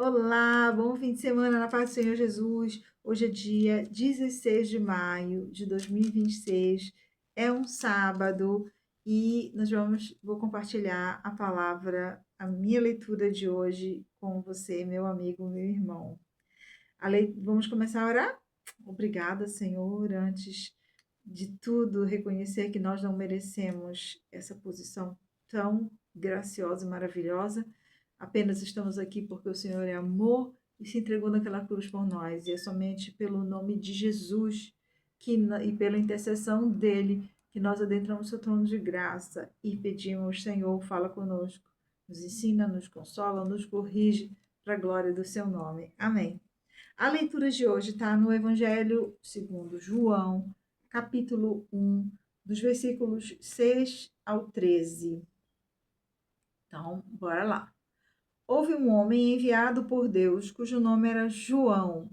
Olá, bom fim de semana na paz do Senhor Jesus. Hoje é dia 16 de maio de 2026, é um sábado e vou compartilhar a palavra, a minha leitura de hoje com você, meu amigo, meu irmão. Vamos começar a orar? Obrigada, Senhor, antes de tudo, reconhecer que nós não merecemos essa posição tão graciosa e maravilhosa. Apenas estamos aqui porque o Senhor é amor e se entregou naquela cruz por nós. E é somente pelo nome de Jesus e pela intercessão dele que nós adentramos o seu trono de graça e pedimos, Senhor, fala conosco, nos ensina, nos consola, nos corrige para a glória do seu nome. Amém. A leitura de hoje está no Evangelho segundo João, capítulo 1, dos versículos 6 ao 13. Então, bora lá. Houve um homem enviado por Deus, cujo nome era João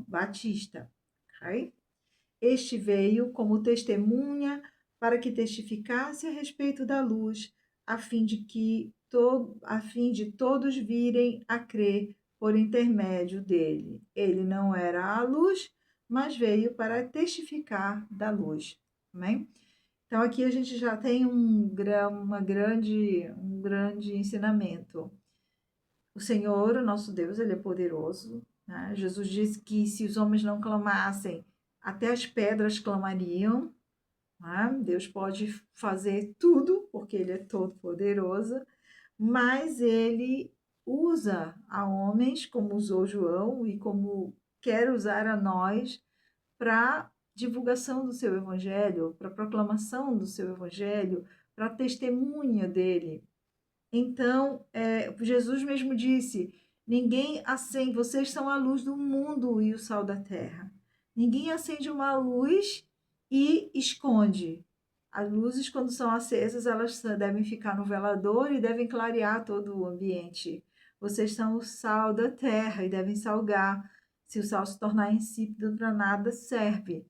Batista. Okay? Este veio como testemunha para que testificasse a respeito da luz, a fim de todos virem a crer por intermédio dele. Ele não era a luz, mas veio para testificar da luz. Amém? Então aqui a gente já tem um grande ensinamento. O Senhor, o nosso Deus, ele é poderoso, né? Jesus disse que se os homens não clamassem, até as pedras clamariam, né? Deus pode fazer tudo, porque ele é todo poderoso, mas ele usa a homens, como usou João e como quer usar a nós, para divulgação do seu evangelho, para proclamação do seu evangelho, para testemunha dele. Então, Jesus mesmo disse: ninguém acende, vocês são a luz do mundo e o sal da terra. Ninguém acende uma luz e esconde. As luzes, quando são acesas, elas devem ficar no velador e devem clarear todo o ambiente. Vocês são o sal da terra e devem salgar. Se o sal se tornar insípido, para nada serve.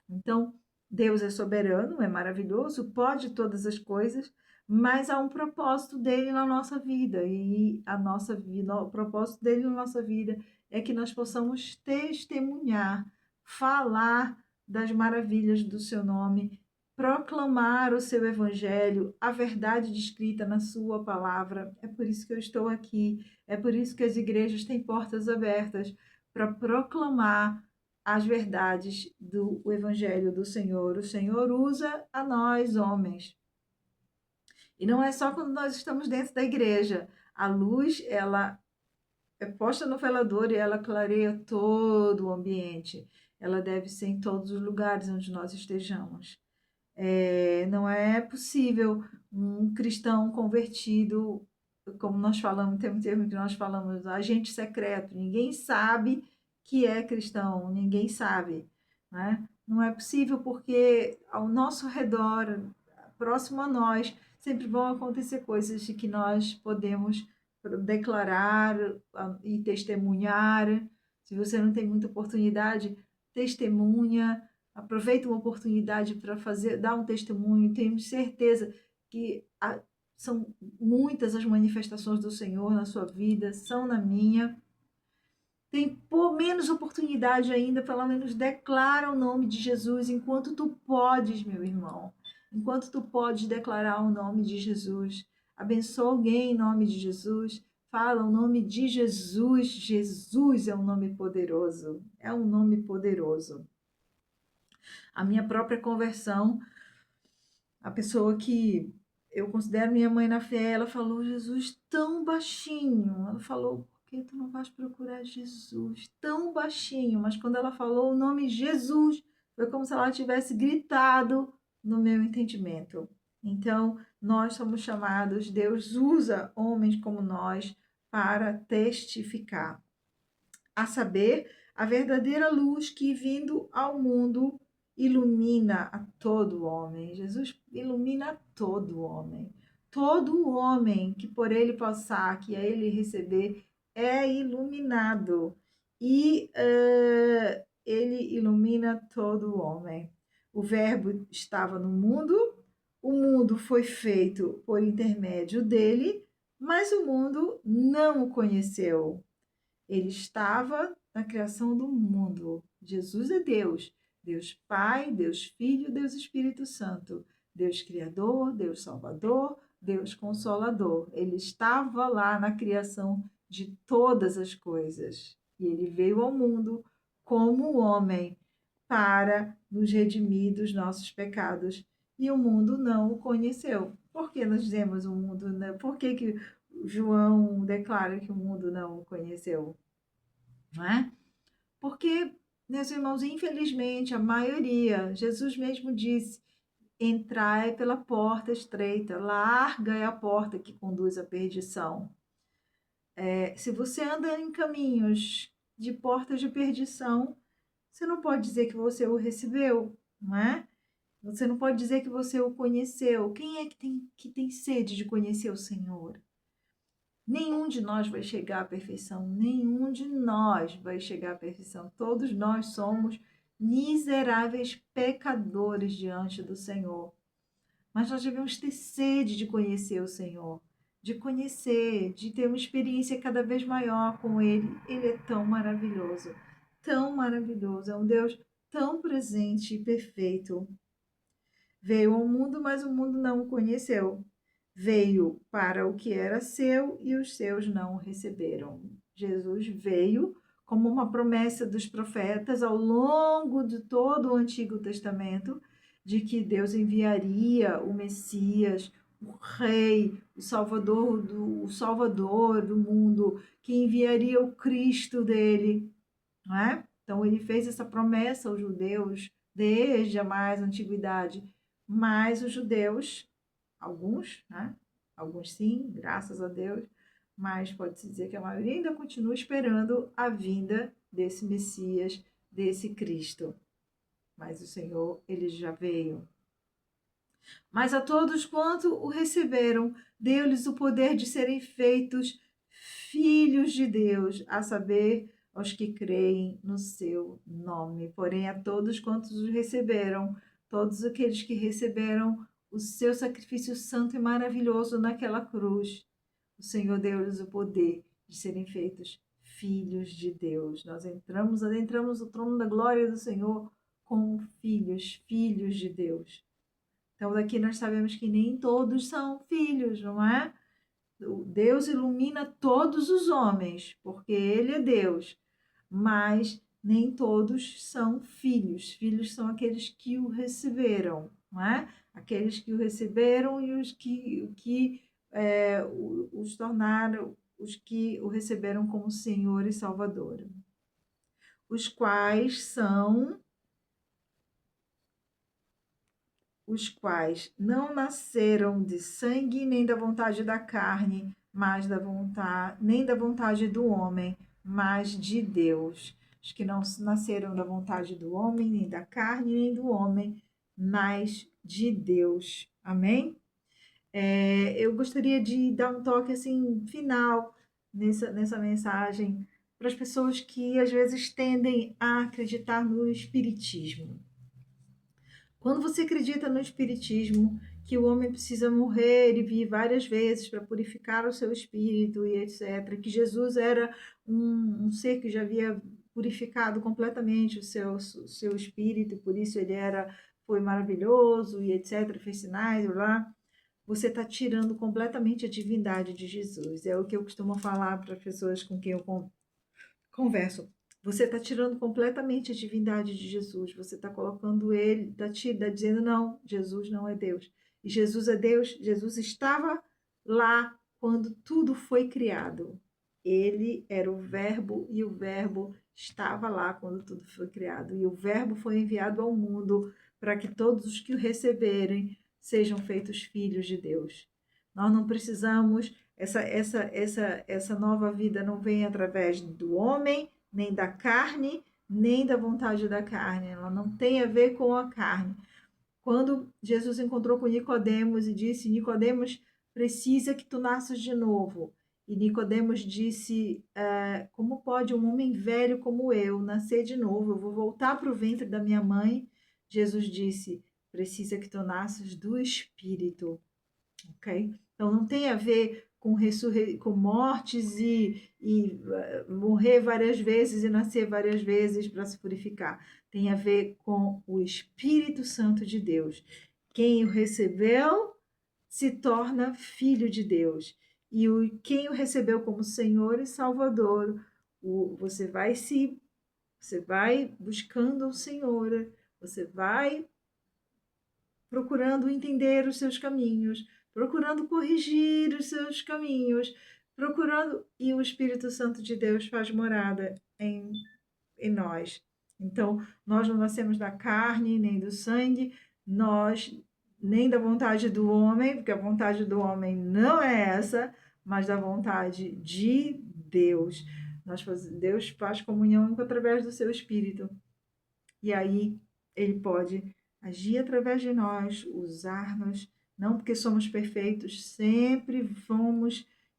Então, Deus é soberano, é maravilhoso, pode todas as coisas, mas há um propósito dele na nossa vida, e a nossa vida, o propósito dele na nossa vida é que nós possamos testemunhar, falar das maravilhas do seu nome, proclamar o seu evangelho, a verdade descrita na sua palavra. É por isso que eu estou aqui, é por isso que as igrejas têm portas abertas para proclamar as verdades do evangelho do Senhor. O Senhor usa a nós, homens. E não é só quando nós estamos dentro da igreja. A luz, ela é posta no velador e ela clareia todo o ambiente. Ela deve ser em todos os lugares onde nós estejamos. Não é possível um cristão convertido, como nós falamos, tem um termo que nós falamos, agente secreto. Ninguém sabe que é cristão, ninguém sabe. Né? Não é possível porque ao nosso redor, próximo a nós, sempre vão acontecer coisas de que nós podemos declarar e testemunhar. Se você não tem muita oportunidade, testemunha, aproveita uma oportunidade para dar um testemunho. Tenho certeza que são muitas as manifestações do Senhor na sua vida, são na minha. Tem por menos oportunidade ainda, pelo menos declara o nome de Jesus enquanto tu podes, meu irmão. Enquanto tu podes declarar o nome de Jesus. Abençoa alguém em nome de Jesus. Fala o nome de Jesus. Jesus é um nome poderoso. É um nome poderoso. A minha própria conversão, a pessoa que eu considero minha mãe na fé, ela falou Jesus tão baixinho. Ela falou, por que tu não vais procurar Jesus? Tão baixinho. Mas quando ela falou o nome Jesus, foi como se ela tivesse gritado no meu entendimento. Então, nós somos chamados, Deus usa homens como nós para testificar. A saber, a verdadeira luz que, vindo ao mundo, ilumina a todo homem. Jesus ilumina todo homem. Todo homem que por ele passar, que a ele receber, é iluminado. E ele ilumina todo homem. O Verbo estava no mundo, o mundo foi feito por intermédio dele, mas o mundo não o conheceu. Ele estava na criação do mundo. Jesus é Deus. Deus Pai, Deus Filho, Deus Espírito Santo. Deus Criador, Deus Salvador, Deus Consolador. Ele estava lá na criação de todas as coisas. E ele veio ao mundo como homem para nos redimir dos nossos pecados. E o mundo não o conheceu. Por que nós dizemos o mundo não? Por que João declara que o mundo não o conheceu? Não é? Porque, meus irmãos, infelizmente, a maioria, Jesus mesmo disse, entrai pela porta estreita, larga é a porta que conduz à perdição. Se você anda em caminhos de portas de perdição, você não pode dizer que você o recebeu, não é? Você não pode dizer que você o conheceu. Quem é que tem sede de conhecer o Senhor? Nenhum de nós vai chegar à perfeição, nenhum de nós vai chegar à perfeição. Todos nós somos miseráveis pecadores diante do Senhor. Mas nós devemos ter sede de conhecer o Senhor, de conhecer, de ter uma experiência cada vez maior com Ele. Ele é tão maravilhoso, é um Deus tão presente e perfeito. Veio ao mundo, mas o mundo não o conheceu. Veio para o que era seu e os seus não o receberam. Jesus veio como uma promessa dos profetas ao longo de todo o Antigo Testamento, de que Deus enviaria o Messias, o Rei, o Salvador do mundo, que enviaria o Cristo dele, não é? Então ele fez essa promessa aos judeus desde a mais antiguidade, mas os judeus, alguns, né? Alguns sim, graças a Deus, mas pode-se dizer que a maioria ainda continua esperando a vinda desse Messias, desse Cristo. Mas o Senhor, ele já veio. Mas a todos quanto o receberam, deu-lhes o poder de serem feitos filhos de Deus, a saber, aos que creem no seu nome. Porém, a todos quantos o receberam, todos aqueles que receberam o seu sacrifício santo e maravilhoso naquela cruz, o Senhor deu-lhes o poder de serem feitos filhos de Deus. Nós adentramos o trono da glória do Senhor como filhos, filhos de Deus. Então, daqui nós sabemos que nem todos são filhos, não é? Deus ilumina todos os homens, porque Ele é Deus, mas nem todos são filhos. Filhos são aqueles que o receberam, não é? Aqueles que o receberam e os tornaram, os que o receberam como Senhor e Salvador. Os quais não nasceram de sangue, nem da vontade da carne, mas nem da vontade do homem, mas de Deus. Os que não nasceram da vontade do homem, nem da carne, nem do homem, mas de Deus. Amém? Eu gostaria de dar um toque assim final nessa mensagem para as pessoas que às vezes tendem a acreditar no espiritismo. Quando você acredita no espiritismo, que o homem precisa morrer e vir várias vezes para purificar o seu espírito e etc., que Jesus era um ser que já havia purificado completamente o seu espírito, por isso ele foi maravilhoso e etc., fez sinais, lá, você está tirando completamente a divindade de Jesus. É o que eu costumo falar para as pessoas com quem eu converso. Você está tirando completamente a divindade de Jesus. Você está colocando ele, está dizendo, não, Jesus não é Deus. E Jesus é Deus. Jesus estava lá quando tudo foi criado. Ele era o Verbo e o Verbo estava lá quando tudo foi criado. E o Verbo foi enviado ao mundo para que todos os que o receberem sejam feitos filhos de Deus. Nós não precisamos, essa nova vida não vem através do homem, nem da carne, nem da vontade da carne. Ela não tem a ver com a carne. Quando Jesus encontrou com Nicodemos e disse, Nicodemos, precisa que tu nasças de novo. E Nicodemos disse, como pode um homem velho como eu nascer de novo? Eu vou voltar para o ventre da minha mãe. Jesus disse, precisa que tu nasças do Espírito. Ok? Então não tem a ver com mortes e morrer várias vezes e nascer várias vezes para se purificar. Tem a ver com o Espírito Santo de Deus. Quem o recebeu se torna filho de Deus. E quem o recebeu como Senhor e Salvador, você vai buscando o Senhor, você vai procurando entender os seus caminhos, procurando corrigir os seus caminhos, e o Espírito Santo de Deus faz morada em nós. Então, nós não nascemos da carne nem do sangue, nós nem da vontade do homem, porque a vontade do homem não é essa, mas da vontade de Deus. Deus faz comunhão através do seu Espírito. E aí ele pode agir através de nós, usar-nos, não porque somos perfeitos,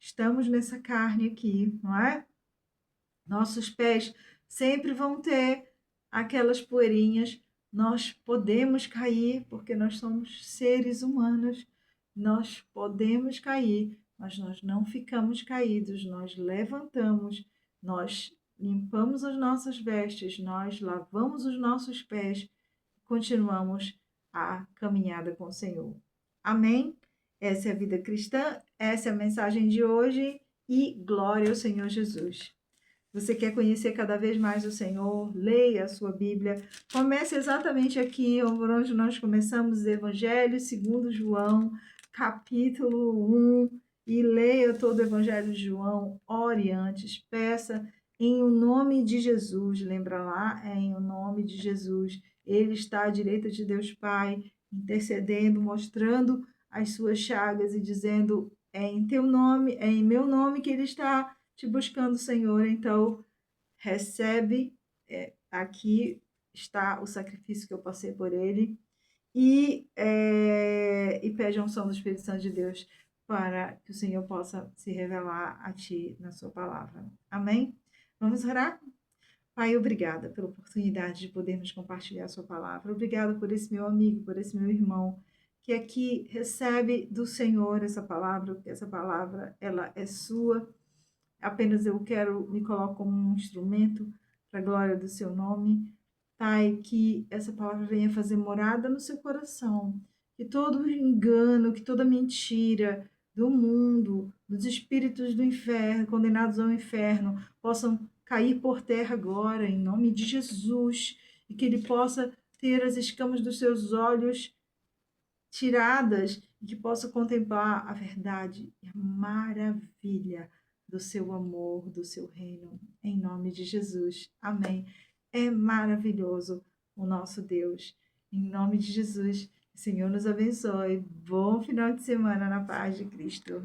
estamos nessa carne aqui, não é? Nossos pés sempre vão ter aquelas poeirinhas, nós podemos cair, porque nós somos seres humanos, nós podemos cair, mas nós não ficamos caídos, nós levantamos, nós limpamos as nossas vestes, nós lavamos os nossos pés, continuamos a caminhada com o Senhor. Amém? Essa é a vida cristã, essa é a mensagem de hoje e glória ao Senhor Jesus. Você quer conhecer cada vez mais o Senhor? Leia a sua Bíblia. Comece exatamente aqui, onde nós começamos, Evangelho segundo João, capítulo 1, e leia todo o Evangelho de João, ore antes, peça em o nome de Jesus, lembra lá? É em o nome de Jesus. Ele está à direita de Deus Pai, intercedendo, mostrando as suas chagas e dizendo, é em teu nome, é em meu nome que ele está te buscando, Senhor. Então, recebe, aqui está o sacrifício que eu passei por ele, e pede a unção do Espírito Santo de Deus para que o Senhor possa se revelar a ti na sua palavra. Amém? Vamos orar? Pai, obrigada pela oportunidade de podermos compartilhar a sua palavra. Obrigada por esse meu amigo, por esse meu irmão, que aqui recebe do Senhor essa palavra, porque essa palavra, ela é sua. Apenas me coloco como um instrumento para a glória do seu nome. Pai, que essa palavra venha fazer morada no seu coração, que todo engano, que toda mentira do mundo, dos espíritos do inferno, condenados ao inferno, possam cair por terra agora, em nome de Jesus, e que ele possa ter as escamas dos seus olhos tiradas, e que possa contemplar a verdade e a maravilha do seu amor, do seu reino, em nome de Jesus. Amém. É maravilhoso o nosso Deus. Em nome de Jesus, o Senhor nos abençoe. Bom final de semana na paz de Cristo.